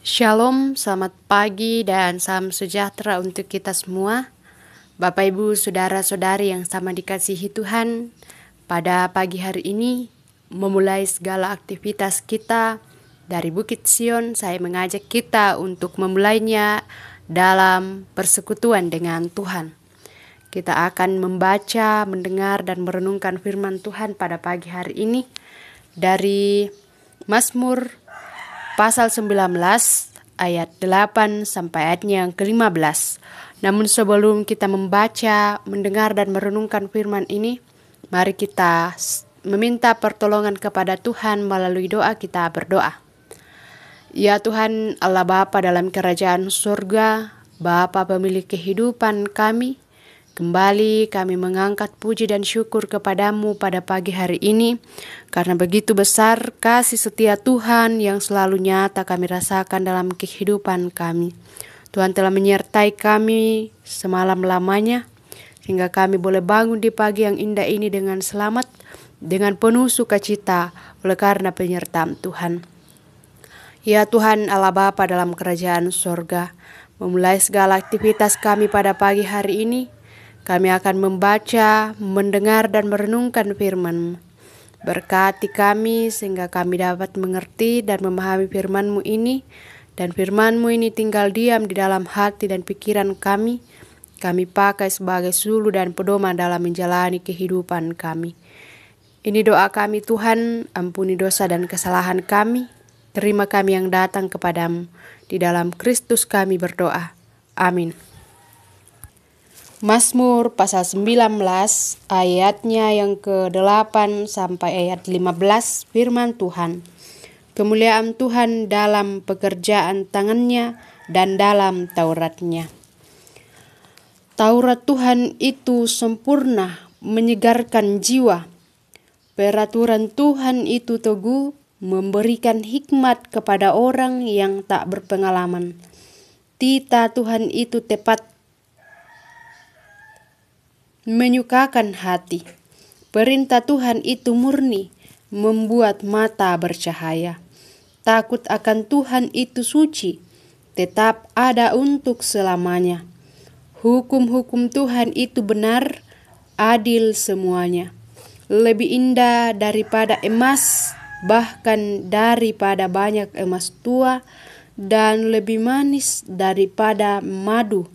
Shalom, selamat pagi dan salam sejahtera untuk kita semua. Bapak, Ibu, Saudara-saudari yang sama dikasihi Tuhan, pada pagi hari ini memulai segala aktivitas kita dari Bukit Sion. Saya mengajak kita untuk memulainya dalam persekutuan dengan Tuhan. Kita akan membaca, mendengar, dan merenungkan firman Tuhan pada pagi hari ini dari Mazmur Pasal 19 ayat 8 sampai ayatnya yang ke-15. Namun sebelum kita membaca, mendengar dan merenungkan firman ini, mari kita meminta pertolongan kepada Tuhan melalui doa. Kita berdoa. Ya Tuhan Allah Bapa dalam kerajaan surga, Bapa pemilik kehidupan kami, kembali kami mengangkat puji dan syukur kepadamu pada pagi hari ini, karena begitu besar kasih setia Tuhan yang selalu nyata kami rasakan dalam kehidupan kami. Tuhan telah menyertai kami semalam lamanya, sehingga kami boleh bangun di pagi yang indah ini dengan selamat, dengan penuh sukacita oleh karena penyertaan Tuhan. Ya Tuhan Allah Bapa dalam kerajaan surga, memulai segala aktivitas kami pada pagi hari ini, kami akan membaca, mendengar, dan merenungkan firman-Mu. Berkati kami sehingga kami dapat mengerti dan memahami firman-Mu ini, dan firman-Mu ini tinggal diam di dalam hati dan pikiran kami. Kami pakai sebagai sulu dan pedoman dalam menjalani kehidupan kami. Ini doa kami Tuhan, ampuni dosa dan kesalahan kami. Terima kami yang datang kepadamu. Di dalam Kristus kami berdoa. Amin. Mazmur pasal 19 ayatnya yang ke-8 sampai ayat 15, firman Tuhan. Kemuliaan Tuhan dalam pekerjaan tangannya dan dalam Tauratnya. Taurat Tuhan itu sempurna, menyegarkan jiwa. Peraturan Tuhan itu teguh, memberikan hikmat kepada orang yang tak berpengalaman. Tita Tuhan itu tepat, menyukakan hati. Perintah Tuhan itu murni, membuat mata bercahaya. Takut akan Tuhan itu suci, tetap ada untuk selamanya. Hukum-hukum Tuhan itu benar, adil semuanya. Lebih indah daripada emas, bahkan daripada banyak emas tua, dan lebih manis daripada madu,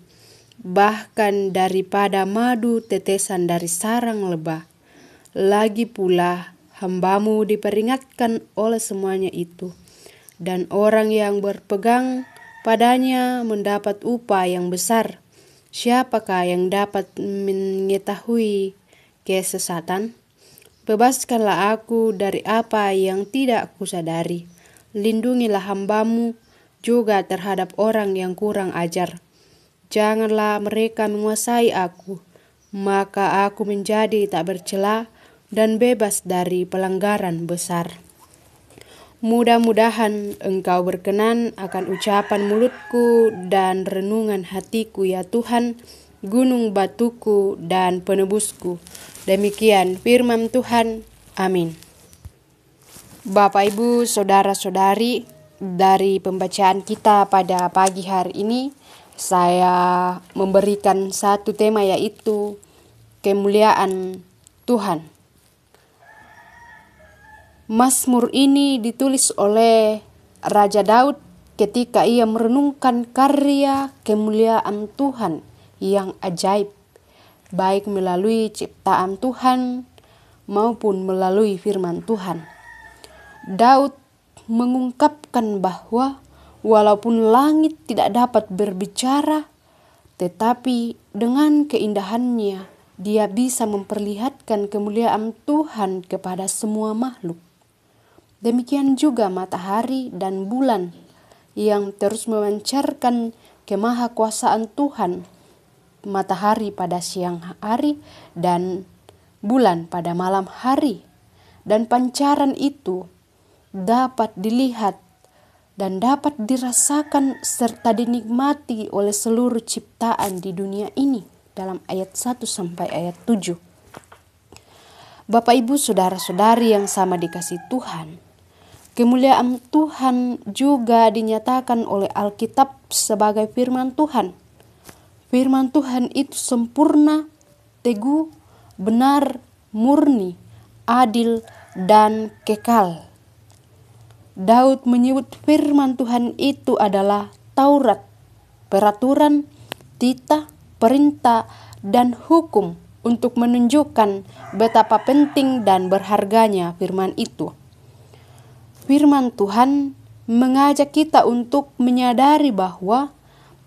bahkan daripada madu tetesan dari sarang lebah. Lagi pula hamba-Mu diperingatkan oleh semuanya itu, dan orang yang berpegang padanya mendapat upah yang besar. Siapakah yang dapat mengetahui kesesatan? Bebaskanlah aku dari apa yang tidak kusadari. Lindungilah hamba-Mu juga terhadap orang yang kurang ajar. Janganlah mereka menguasai aku, maka aku menjadi tak bercela dan bebas dari pelanggaran besar. Mudah-mudahan Engkau berkenan akan ucapan mulutku dan renungan hatiku, ya Tuhan, gunung batuku dan penebusku. Demikian firman Tuhan. Amin. Bapak, Ibu, Saudara-saudari, dari pembacaan kita pada pagi hari ini, saya memberikan satu tema, yaitu kemuliaan Tuhan. Mazmur ini ditulis oleh Raja Daud ketika ia merenungkan karya kemuliaan Tuhan yang ajaib, baik melalui ciptaan Tuhan maupun melalui firman Tuhan. Daud mengungkapkan bahwa walaupun langit tidak dapat berbicara, tetapi dengan keindahannya dia bisa memperlihatkan kemuliaan Tuhan kepada semua makhluk. Demikian juga matahari dan bulan yang terus memancarkan kemahakuasaan Tuhan. Matahari pada siang hari dan bulan pada malam hari. Dan pancaran itu dapat dilihat dan dapat dirasakan serta dinikmati oleh seluruh ciptaan di dunia ini, dalam ayat 1 sampai ayat 7. Bapak, Ibu, Saudara-saudari yang sama dikasihi Tuhan, Kemuliaan Tuhan juga dinyatakan oleh Alkitab sebagai firman Tuhan. Firman Tuhan itu sempurna, teguh, benar, murni, adil, dan kekal. Daud menyebut firman Tuhan itu adalah Taurat, peraturan, titah, perintah, dan hukum untuk menunjukkan betapa penting dan berharganya firman itu. Firman Tuhan mengajak kita untuk menyadari bahwa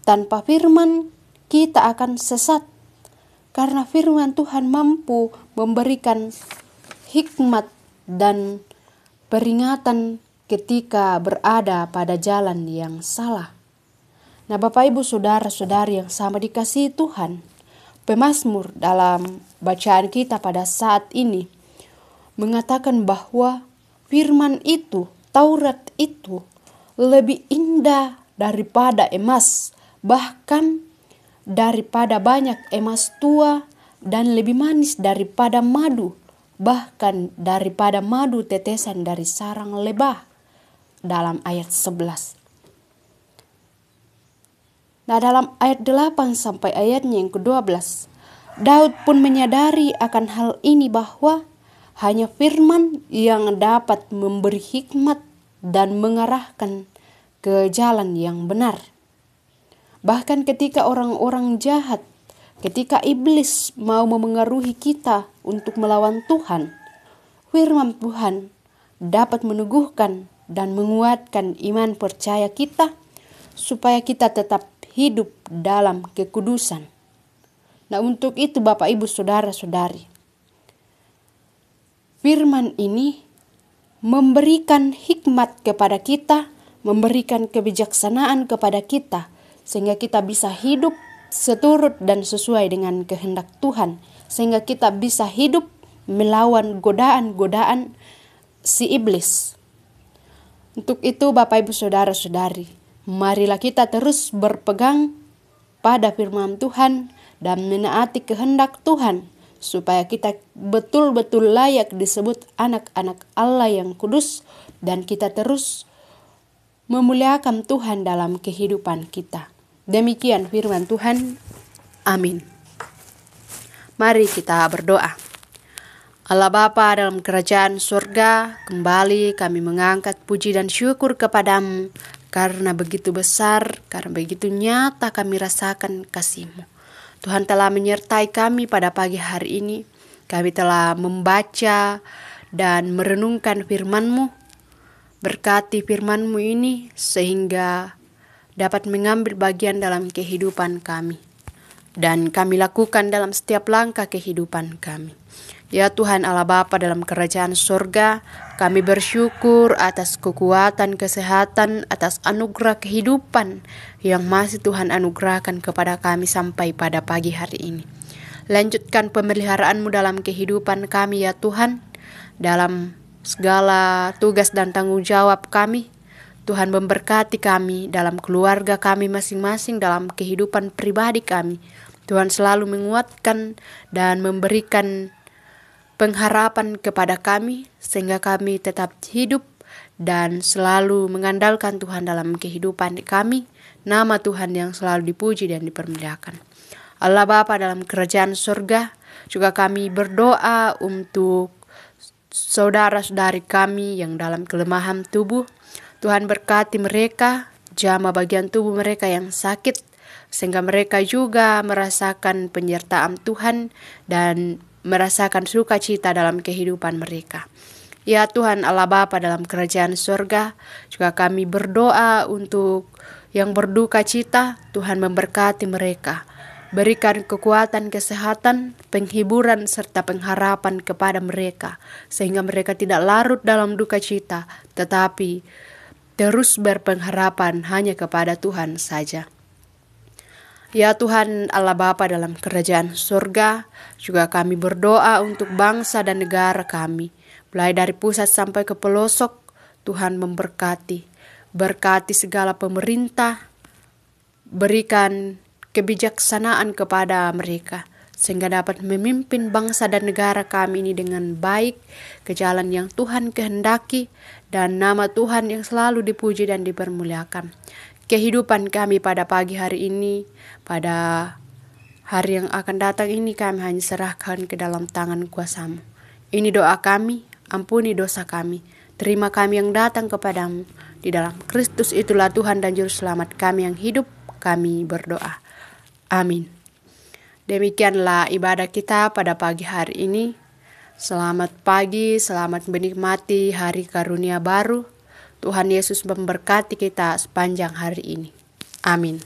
tanpa firman kita akan sesat, karena firman Tuhan mampu memberikan hikmat dan peringatan ketika berada pada jalan yang salah. Nah, Bapak Ibu saudara-saudari yang sama dikasihi Tuhan, pemazmur dalam bacaan kita pada saat ini mengatakan bahwa firman itu, Taurat itu lebih indah daripada emas, bahkan daripada banyak emas tua, dan lebih manis daripada madu, bahkan daripada madu tetesan dari sarang lebah, dalam ayat 11. Nah, dalam ayat 8 sampai ayatnya yang ke-12, Daud pun menyadari akan hal ini bahwa hanya firman yang dapat memberi hikmat dan mengarahkan ke jalan yang benar. Bahkan ketika orang-orang jahat, ketika iblis mau memengaruhi kita untuk melawan Tuhan, firman Tuhan dapat meneguhkan dan menguatkan iman percaya kita supaya kita tetap hidup dalam kekudusan. Nah, untuk itu Bapak Ibu saudara-saudari, firman ini memberikan hikmat kepada kita, memberikan kebijaksanaan kepada kita, sehingga kita bisa hidup seturut dan sesuai dengan kehendak Tuhan, sehingga kita bisa hidup melawan godaan-godaan si iblis. Untuk itu Bapak Ibu saudara-saudari, marilah kita terus berpegang pada firman Tuhan dan menaati kehendak Tuhan, supaya kita betul-betul layak disebut anak-anak Allah yang kudus, dan kita terus memuliakan Tuhan dalam kehidupan kita. Demikian firman Tuhan. Amin. Mari kita berdoa. Allah Bapa dalam kerajaan surga, kembali kami mengangkat puji dan syukur kepadamu, karena begitu besar, karena begitu nyata kami rasakan kasih-Mu. Tuhan telah menyertai kami pada pagi hari ini. Kami telah membaca dan merenungkan firman-Mu. Berkati firman-Mu ini sehingga dapat mengambil bagian dalam kehidupan kami, dan kami lakukan dalam setiap langkah kehidupan kami. Ya Tuhan Allah Bapa dalam kerajaan surga, kami bersyukur atas kekuatan, kesehatan, atas anugerah kehidupan yang masih Tuhan anugerahkan kepada kami sampai pada pagi hari ini. Lanjutkan pemeliharaan-Mu dalam kehidupan kami ya Tuhan, dalam segala tugas dan tanggung jawab kami. Tuhan memberkati kami dalam keluarga kami masing-masing, dalam kehidupan pribadi kami. Tuhan selalu menguatkan dan memberikan pengharapan kepada kami, sehingga kami tetap hidup dan selalu mengandalkan Tuhan dalam kehidupan kami. Nama Tuhan yang selalu dipuji dan dipermuliakan. Allah Bapa dalam kerajaan surga, juga kami berdoa untuk saudara-saudari kami yang dalam kelemahan tubuh. Tuhan berkati mereka, jamah bagian tubuh mereka yang sakit, sehingga mereka juga merasakan penyertaan Tuhan dan merasakan sukacita dalam kehidupan mereka. Ya Tuhan Allah Bapa dalam kerajaan surga, juga kami berdoa untuk yang berduka cita. Tuhan memberkati mereka, berikan kekuatan, kesehatan, penghiburan, serta pengharapan kepada mereka, sehingga mereka tidak larut dalam duka cita, tetapi terus berpengharapan hanya kepada Tuhan saja. Ya Tuhan Allah Bapa dalam kerajaan surga, juga kami berdoa untuk bangsa dan negara kami, mulai dari pusat sampai ke pelosok. Tuhan memberkati, berkati segala pemerintah, berikan kebijaksanaan kepada mereka, sehingga dapat memimpin bangsa dan negara kami ini dengan baik ke jalan yang Tuhan kehendaki, dan nama Tuhan yang selalu dipuji dan dipermuliakan. Kehidupan kami pada pagi hari ini, pada hari yang akan datang ini, kami hanya serahkan ke dalam tangan kuasa-Mu. Ini doa kami, ampuni dosa kami, terima kami yang datang kepadamu. Di dalam Kristus itulah Tuhan dan Juru Selamat kami yang hidup, kami berdoa. Amin. Demikianlah ibadah kita pada pagi hari ini. Selamat pagi, selamat menikmati hari karunia baru. Tuhan Yesus memberkati kita sepanjang hari ini. Amin.